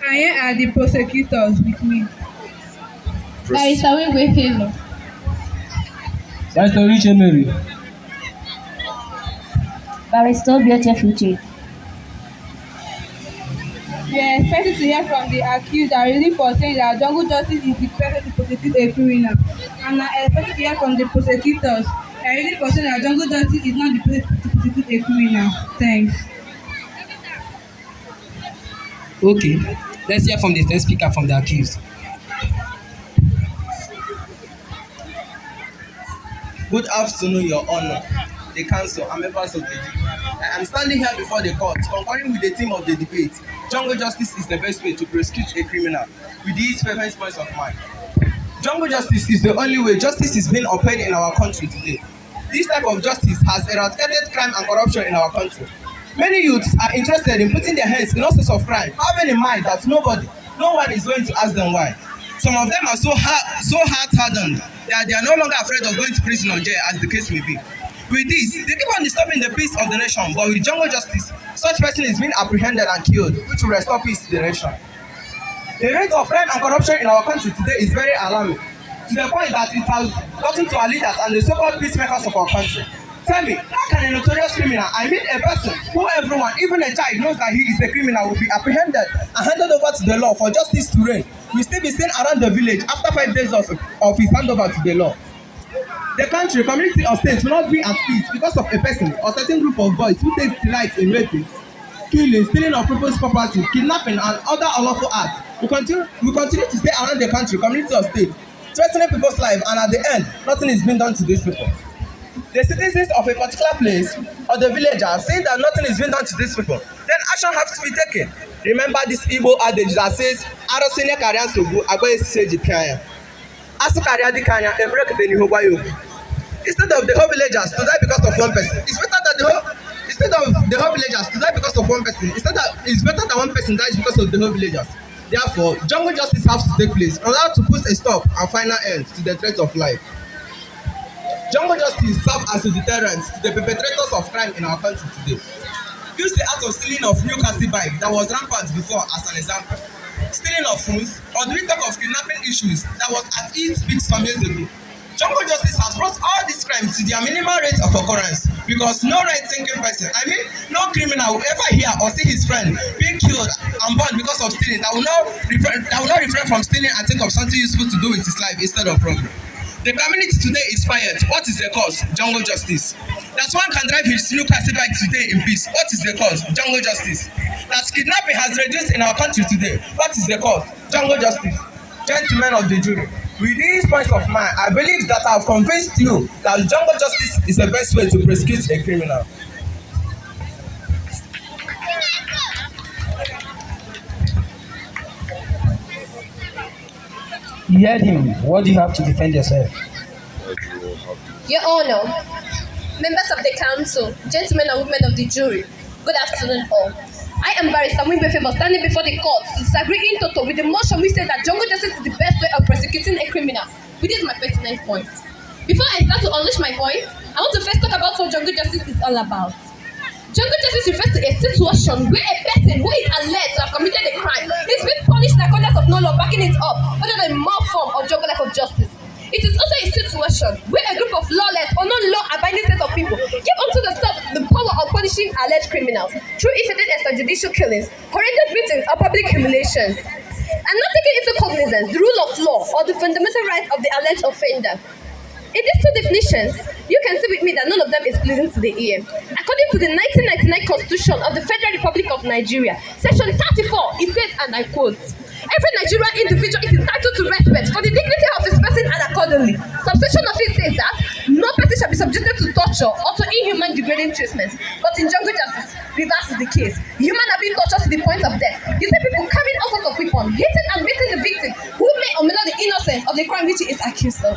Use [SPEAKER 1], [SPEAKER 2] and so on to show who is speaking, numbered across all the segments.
[SPEAKER 1] And here are the prosecutors with me.
[SPEAKER 2] Barrister Wingwe Favour.
[SPEAKER 3] Pastor Rich Emery.
[SPEAKER 2] Barrister Obioche Fuche.
[SPEAKER 1] We are expected to hear from the accused that really for saying that jungle justice is the person to prosecute a criminal. And I expect to hear from the prosecutors that really for saying that jungle justice is not the person to prosecute a criminal. Thanks.
[SPEAKER 3] Okay, let's hear from the third speaker from the accused.
[SPEAKER 4] Good afternoon, Your Honor, the counsel, and members of the jury. I am standing here before the court, concurring with the theme of the debate. Jungle justice is the best way to prosecute a criminal with these fervent points of mind. Jungle justice is the only way justice is being upheld in our country today. This type of justice has eradicated crime and corruption in our country. Many youths are interested in putting their hands in all sorts of crime, having in mind that no one is going to ask them why. Some of them are so hard-hardened that they are no longer afraid of going to prison or jail, as the case may be. With this, they keep on disturbing the peace of the nation, but with jungle justice, such person is being apprehended and killed, which will restore peace to the nation. The rate of crime and corruption in our country today is very alarming, to the point that it has gotten to our leaders and the so-called peacemakers of our country. Tell me, how can a notorious criminal, I mean a person who everyone, even a child, knows that he is a criminal, will be apprehended and handed over to the law for justice to reign, will still be seen around the village after 5 days of his handover to the law? The country, community, or state will not be at peace because of a person or certain group of boys who takes delight in raping, killing, stealing of people's property, kidnapping, and other unlawful acts. We continue to stay around the country, community, or state, threatening people's life, and at the end, nothing is being done to these people. The citizens of a particular place or the villagers saying that nothing is being done to these people, then action has to be taken. Remember this Igbo adage that says, "Arosine karian sogu, agbaye seji pianya." Asu kariya di kanya, ebrekete ni hogwa yogu. Instead of the whole villagers to die because of one person, it's better that the whole villagers to die because of one person. It's better that one person dies because of the whole villagers. Therefore, jungle justice has to take place in order to put a stop and final end to the threat of life. Jungle justice serves as a deterrent to the perpetrators of crime in our country today. Use the act of stealing of Newcastle bike that was rampant before as an example. Stealing of phones, or do we talk of kidnapping issues that was at its peak some years ago? Jungle justice has brought all these crimes to their minimal rate of occurrence because no right-thinking person, no criminal will ever hear or see his friend being killed and burned because of stealing that will not refrain from stealing and think of something useful to do with his life instead of robbery. The community today is quiet. What is the cause? Jungle justice. That one can drive his new car bike today in peace. What is the cause? Jungle justice. That kidnapping has reduced in our country today. What is the cause? Jungle justice. Gentlemen of the jury, with these points of mine, I believe that I have convinced you that jungle justice is the best way to prosecute a criminal.
[SPEAKER 3] You heard him. What do you have to defend yourself?
[SPEAKER 2] Your Honor, members of the council, gentlemen and women of the jury, good afternoon all. I am Barrister Wingwe Favour standing before the court to disagree in total with the motion which says that jungle justice is the best way of prosecuting a criminal. Which is my 39th point. Before I start to unleash my point, I want to first talk about what jungle justice is all about. Jungle justice refers to a situation where a person who is alleged to have committed a crime is being punished in accordance of no law backing it up under the more form of jungle life of justice. It is also a situation where a group of lawless or non-law-abiding set of people give unto themselves the power of punishing alleged criminals through incident extrajudicial killings, horrendous beatings, or public humiliations, and not taking into cognizance the rule of law or the fundamental rights of the alleged offender. In these two definitions, you can see with me that none of them is pleasing to the ear. According to the 1999 Constitution of the Federal Republic of Nigeria, Section 34, it says, and I quote, "Every Nigerian individual is entitled to respect for the dignity of his person and accordingly." Subsection of it says that no person shall be subjected to torture or to inhuman degrading treatment. But in jungle justice, reverse is the case. Human are being tortured to the point of death. You see people carrying all sorts of weapons, hitting and beating the victim who may or may not be innocent of the crime which he is accused of.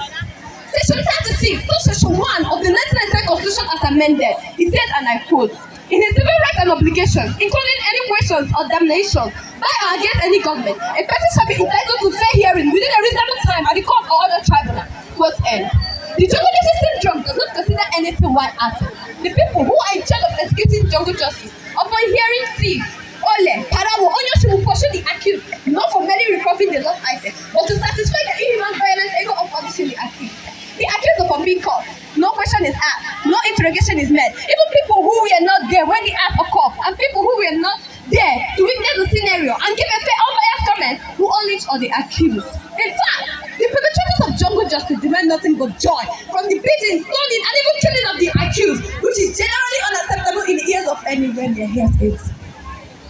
[SPEAKER 2] Section 36, Section 1 of the 1999 Constitution as amended, it says, and I quote, "In his civil rights and obligations, including any questions or damnation by or against any government, a person shall be entitled to fair hearing within a reasonable time at the court or other tribunal." Quote end. The jungle justice syndrome does not consider anything while acting. The people who are in charge of executing jungle justice, upon hearing thief, ole, parawo, onyoshi will pursue the accused, not for merely recovering the lost item, but to satisfy the inhuman violence ego of punishing the accused. The accused upon being caught, no question is asked, no interrogation is made. Even people who were not there when the act occurred, and people who were not there to witness the scenario and give a fair unbiased comment who unleash on the accused. In fact, the perpetrators of jungle justice demand nothing but joy from the beating, stoning, and even killing of the accused, which is generally unacceptable in the ears of anyone that hears it.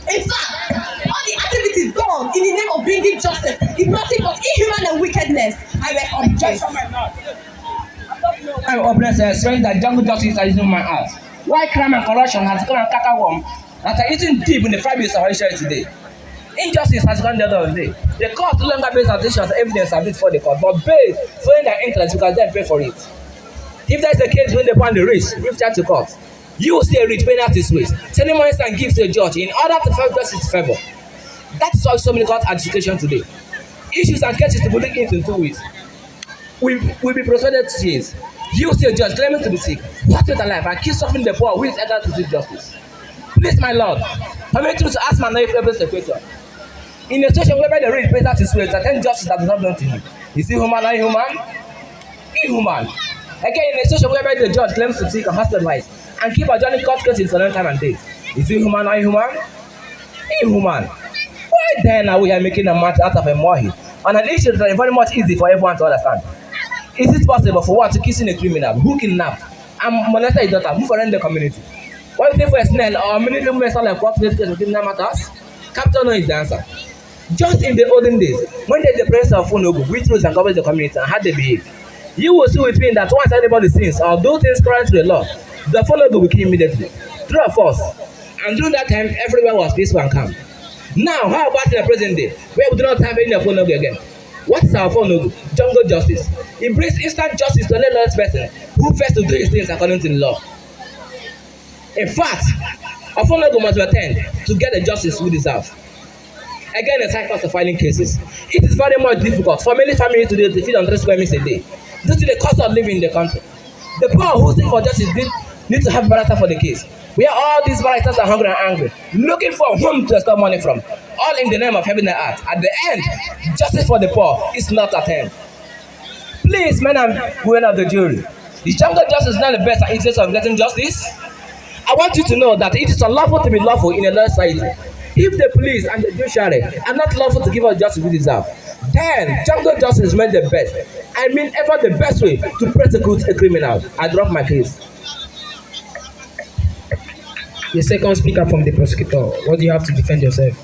[SPEAKER 2] In fact, all the activities done in the name of bringing justice is nothing but inhuman and wickedness. I will object.
[SPEAKER 3] I'm oppressed, saying that jungle justice is in my heart. Why crime and corruption has gone and cacawarm that are eating deep in the fabrics of our history today? Injustice has gone the other day. The court no longer based on decisions evidence and before the court, but based following their interest because then pay for it. If there is a case when they point the rich, reach out to court. You will see a rich paying out his ways, sending money and gifts to a judge in order to find justice favor. That is why so many court education today. Issues and cases to be looked into in 2 weeks. Will be proceeded to years. You see a judge claiming to be sick, fight with alive, and keep suffering the poor who is eager to seek justice. Please, my Lord, permit me to ask my naive level question. In a situation whereby the rich pays out his ways, attend justice that is not done to him. Is he human or inhuman? Inhuman. Again, in a situation whereby the judge claims to seek a hospitalized and keep adjourning court cases for long time and days. Is he human or inhuman? Inhuman. Why then are we here making a matter out of a molehill on an issue that is very much easy for everyone to understand? Is it possible for one to kiss in a criminal who kidnapped and molested his daughter, who foreign the community? Why you think for a snail or a many women sound like what case within that matters? Captain no is the answer. Just in the olden days, when there is the presence of Unogu, which rules and governs the community and how they behave, you will see with me that once anybody sins or do things contrary to the law, the Unogu will kill immediately. True or false? And during that time, everywhere was peaceful and calm. Now, how about in the present day, where we do not have any of Unogu again? What is our Unogu? Jungle justice. It brings instant justice to any lawless person who fails to do his things according to the law. In fact, our Unogu must be attended to get the justice we deserve. Again, the cycle of filing cases. It is very much difficult for many families today to feed on 3 square meals a day due to the cost of living in the country. The poor who seek for justice need to have a barrister for the case. Where all these barristers are hungry and angry, looking for whom to extort money from, all in the name of having the art. At the end, justice for the poor is not attained. Please, men and women of the jury, is jungle justice not the best interest of getting justice? I want you to know that it is unlawful to be lawful in a law society. If the police and the judiciary are not lawful to give us justice we deserve, then jungle justice remains the best. I mean, ever the best way to prosecute a criminal. I drop my case. The second speaker from the prosecutor, what do you have to defend yourself?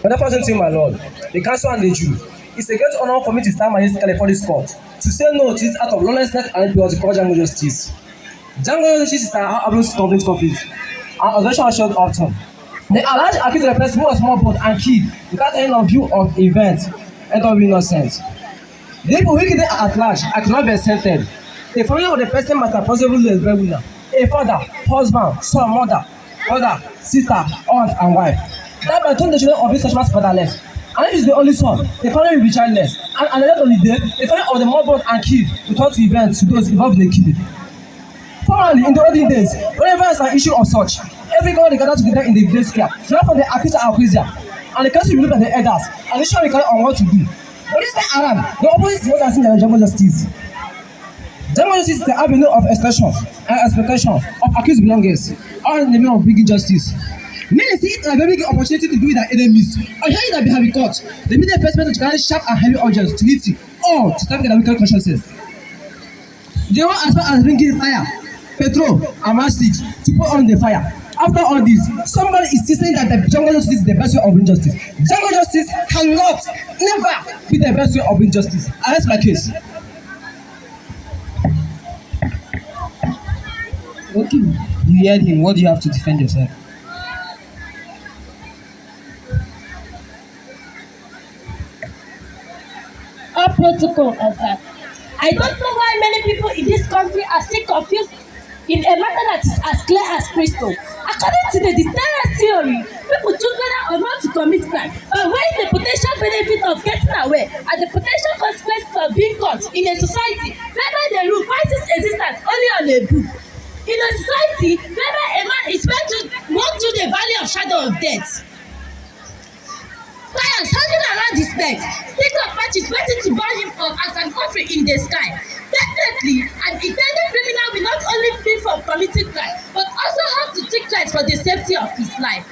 [SPEAKER 3] Another person to my Lord, the council and the Jew, it's a great honor for me to stand majestically for this court to say no to this act of lawlessness and to call jungle justice. Jungle justice is an absolute complete conflict, and organization was showed often. The alleged accused of the person who was more bold and killed without any of view of events end up being innocent. The people who killed them at large are not be accepted. The family of the person must have possibly a breadwinner, a father, husband, son, mother, brother, sister, aunt, and wife. That by the time the children of this such man's fatherless, and if he is the only son, the family will be childless. And at the end of the day, the family of the more born and killed will turn to events to those involved in the killing. Formerly, in the olden days, whenever there is an issue of such, every government gathered together in the village square, not from the accused and accuser, and the council will look at the elders and issue a record on what to do. But this time around, the opposite is what I see in the jungle justice. Jungle justice is the avenue of expression and expectation of accused belongings, all in the name of bringing justice. Many see it as a very good opportunity to do with their enemies. On hearing that behind the court, they meet the first person to carry sharp and heavy objects to hit you, or to stop their wicked consciences. They want as far as bringing fire, petrol, and matchsticks to put on the fire. After all this, somebody is saying that the jungle justice is the best way of bringing justice. Jungle justice cannot, never be the best way of bringing justice. And that's my case. Okay, you heard him. What do you have to defend yourself?
[SPEAKER 5] Protocol of that. I don't know why many people in this country are still confused in a matter that is as clear as crystal. According to the deterrence theory, people choose whether or not to commit crime by weighing the potential benefit of getting away and the potential consequences of of being caught in a society whereby the rule finds its existence only on a book. In a society whereby a man is meant to walk through the valley of shadow of death. Lions hanging around his neck, stick of matches waiting to burn him up as an offering in the sky. Definitely, an intended criminal will not only flee from committing crime, but also have to think twice for the safety of his life.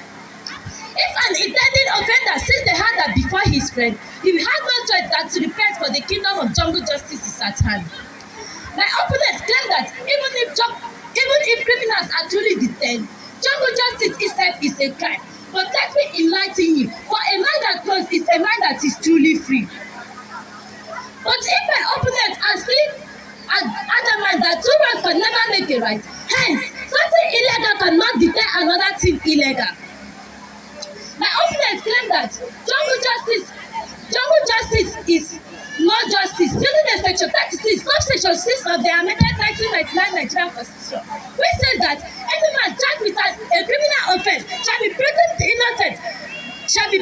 [SPEAKER 5] If an intended offender sees the hand that before his friend, he will have no choice than to repent, for the kingdom of jungle justice is at hand. My opponents claim that even if criminals are truly detained, jungle justice itself is a crime. But let me enlighten you, for a man that knows is a man that is truly free. But if my opponents are still adamant that two wrongs can never make a right, hence, something illegal cannot deter another thing illegal. My opponents claim that jungle justice is not justice using the section 36, subsection 6 of the amended 1999 Nigerian Constitution, which says that any man charged with a criminal offence shall be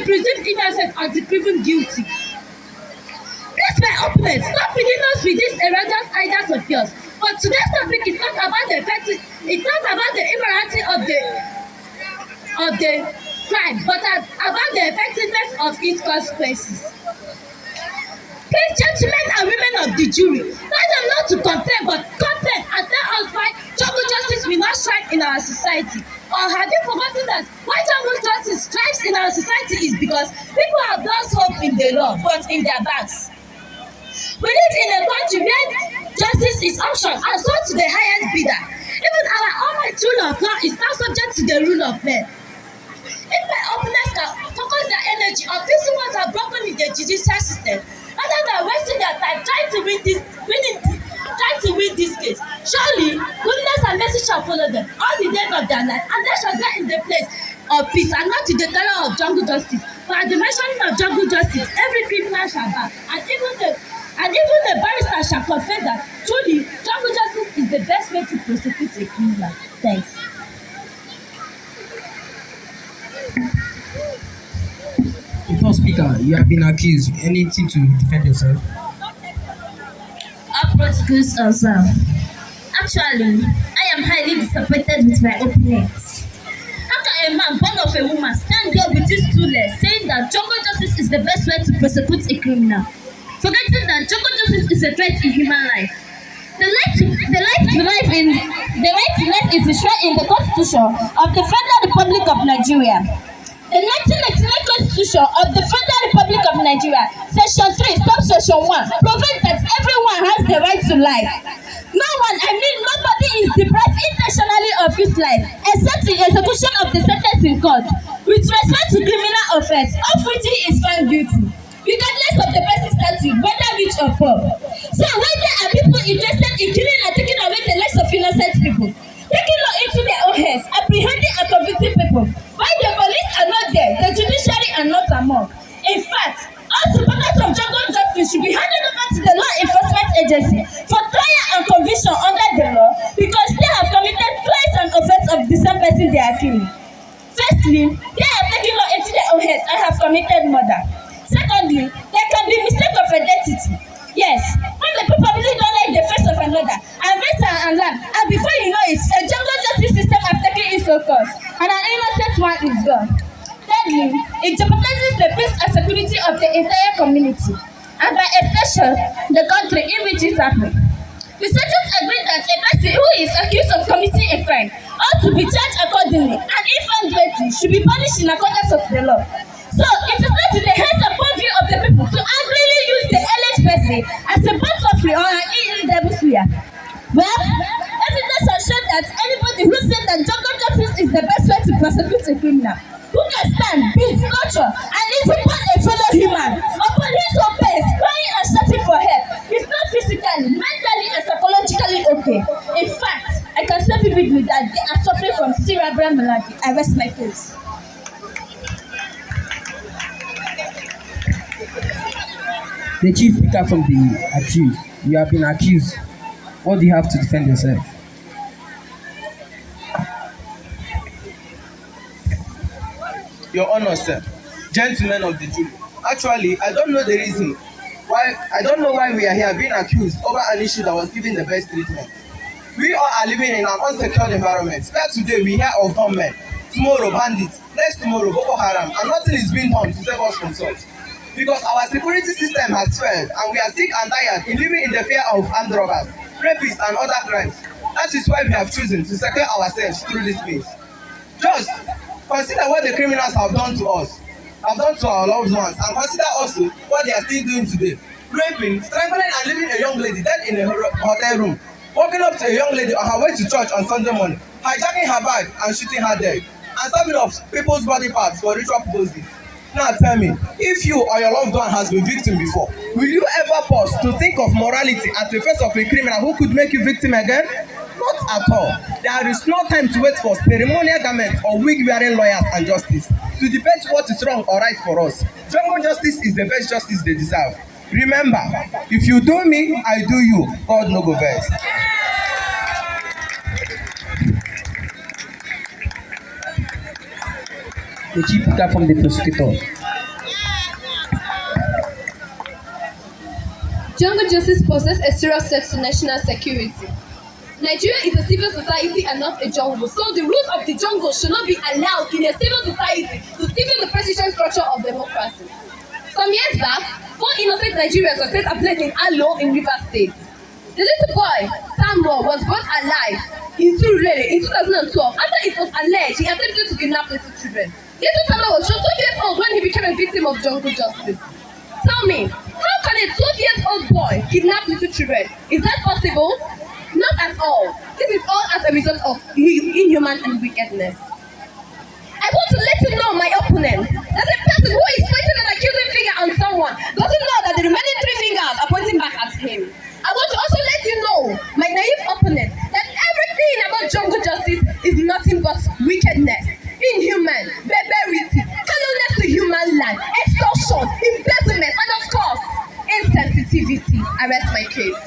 [SPEAKER 5] presumed innocent until proven guilty. Please, my opponents, stop feeding us with these erroneous ideas of yours. But today's topic is not about the immorality of the crime, but about the effectiveness of its consequences. Please, gentlemen and women of the jury, tell them not to complain, but complain and tell us why jungle justice will not shine in our society. Or have you forgotten that why jungle justice thrives in our society is because people have lost hope in the law, but in their banks. We live in a country where justice is auctioned and sold to the highest bidder. Even our almighty rule of law is now subject to the rule of men. If my opponents can focus their energy on fixing what are broken in the judicial system, rather than wasting their time trying to win this case, surely goodness and mercy shall follow them all the days of their life, and they shall get in the place of peace and not in the terror of jungle justice. For at the mentioning of jungle justice, every criminal shall bow, and even the barrister shall confess that truly jungle justice is the best way to prosecute a criminal. Thanks.
[SPEAKER 6] Before speaker, you have been accused. Anything to defend yourself?
[SPEAKER 5] All protocols observed. Actually, I am highly disappointed with my opponents. How can a man born of a woman stand there with his two legs saying that jungle justice is the best way to prosecute a criminal, forgetting that jungle justice is a threat in human life? The right to life is enshrined in the Constitution of the Federal Republic of Nigeria. The 1999 Constitution of the Federal Republic of Nigeria, Section 3, Subsection 1, provides that everyone has the right to life. Nobody is deprived intentionally of his life, except in execution of the sentence in court, with respect to criminal offence, of which he is found guilty, regardless of the person's status, whether rich or poor. So when there are people interested in killing and taking away the lives of innocent people, taking law into their own hands, apprehending and convicting people, while the police are not there, the judiciary are not among. In fact, all supporters of jungle justice should be handed over to the law enforcement agency for trial and conviction under the law, because they have committed twice an offence of the same person they are killing. Firstly, they have taken law into their own hands and have committed murder. Secondly, there can be mistake of identity. Yes, when the people really don't like the face of another and raise and land, and before you know it, a jungle justice system has taken its focus, and an innocent one is gone. Thirdly, it jeopardizes the peace and security of the entire community, and by extension, the country in which it happened. Researchers agree that a person who is accused of committing a crime ought to be charged accordingly, and if found guilty, should be punished in accordance with the law. So, it is not in the hands and purview of the people to angrily use the alleged person as a boat offering or an illegal fear. Well, evidence has shown that anybody who said that jungle justice is the best way to prosecute a criminal, who can stand, beat, torture, and even burn a fellow human upon his own pace, crying and shouting for help, is not physically, mentally, and psychologically okay. In fact, I can say vividly that they are suffering from cerebral malady. I rest my case.
[SPEAKER 6] The chief speaker from the accused. You have been accused. What do you have to defend yourself?
[SPEAKER 4] Your Honor, sir, gentlemen of the jury, actually, I don't know the reason I don't know why we are here being accused over an issue that was given the best treatment. We all are living in an unsecured environment where today we hear of gunmen, tomorrow bandits, next tomorrow Boko Haram, and nothing is being done to save us from such. Because our security system has failed and we are sick and tired in living in the fear of armed robbers, rapists, and other crimes. That is why we have chosen to secure ourselves through this means. Just consider what the criminals have done to us, have done to our loved ones, and consider also what they are still doing today. Raping, strangling, and leaving a young lady dead in a hotel room, walking up to a young lady on her way to church on Sunday morning, hijacking her bag and shooting her dead, and serving of people's body parts for ritual purposes. Now tell me, if you or your loved one has been victim before, will you ever pause to think of morality at the face of a criminal who could make you victim again? Not at all. There is no time to wait for ceremonial garments or wig-wearing lawyers and justice to debate what is wrong or right for us. Jungle justice is the best justice they deserve. Remember, if you do me, I do you. God no go vex.
[SPEAKER 6] The chief speaker from the prosecutor.
[SPEAKER 2] Jungle justice poses a serious threat to national security. Nigeria is a civil society and not a jungle, so the rules of the jungle should not be allowed in a civil society to steal the precision structure of democracy. Some years back, 4 innocent Nigerians were set ablaze in Alo in Rivers State. The little boy, Samuel, was brought alive in Surulere in 2012 after it was alleged he attempted to kidnap little children. Little Samuel was just 12 years old when he became a victim of jungle justice. Tell me, how can a 12-year-old boy kidnap little children? Is that possible? Not at all. This is all as a result of inhuman and wickedness. I want to let you know, my opponent, that a person who is pointing an accusing finger on someone doesn't know that the remaining 3 fingers are pointing back at him. I want to also let you know, my naive opponent, that everything about jungle justice is nothing but wickedness, inhuman, barbarity, calumnies to human life, extortion, embezzlement, and of course, insensitivity. I rest my case.